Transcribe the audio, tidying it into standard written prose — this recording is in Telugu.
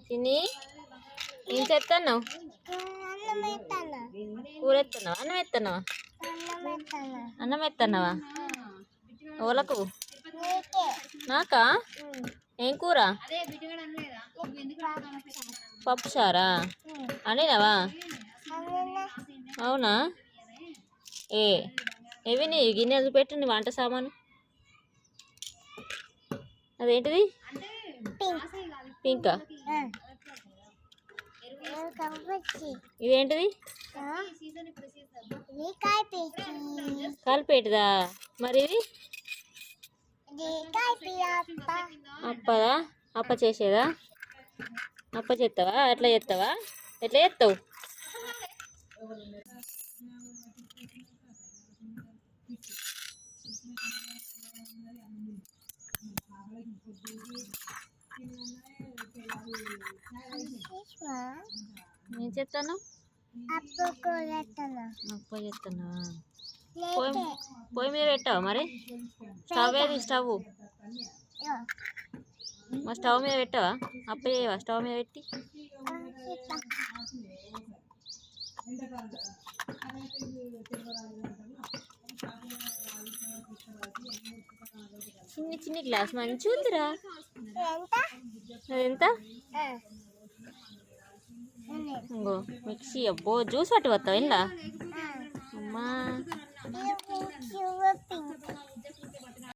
చిన్ని ఏం చేస్తున్నావు? కూర ఎత్తున్నావా? అన్నం ఎత్తున్నావా? అన్నం ఎత్తన్నావా? ఓలకు నాకా? ఏం కూర? పప్పు చారా అనినవా? అవునా? ఏవి నీ గిన్నెలు పెట్టు నీ వంట సామాను. అదేంటిది? పింకా? ఇదేంటిది? కలిపేటిదా? మరి ఇది అప్పదా? అప్ప చేసేదా? అప్ప చేస్తావా? ఎట్లా చేస్తావా? ఎట్లా చేస్తావు? ఏం చేస్తాను? అప్ప చేస్తున్నావా? పొయ్యి మీద పెట్టావా? మరి స్టవ్ ఏది? స్టవ్ మా స్టవ్ మీద పెట్టావా? అప్ప చేయవా స్టవ్ మీద పెట్టి? చిన్ని చిన్ని గ్లాస్ మంచి ఉందిరా. అదెంత? ఇంకో మిక్సీ. అబ్బో జ్యూస్ పట్టి వస్తావు ఇలా అమ్మా.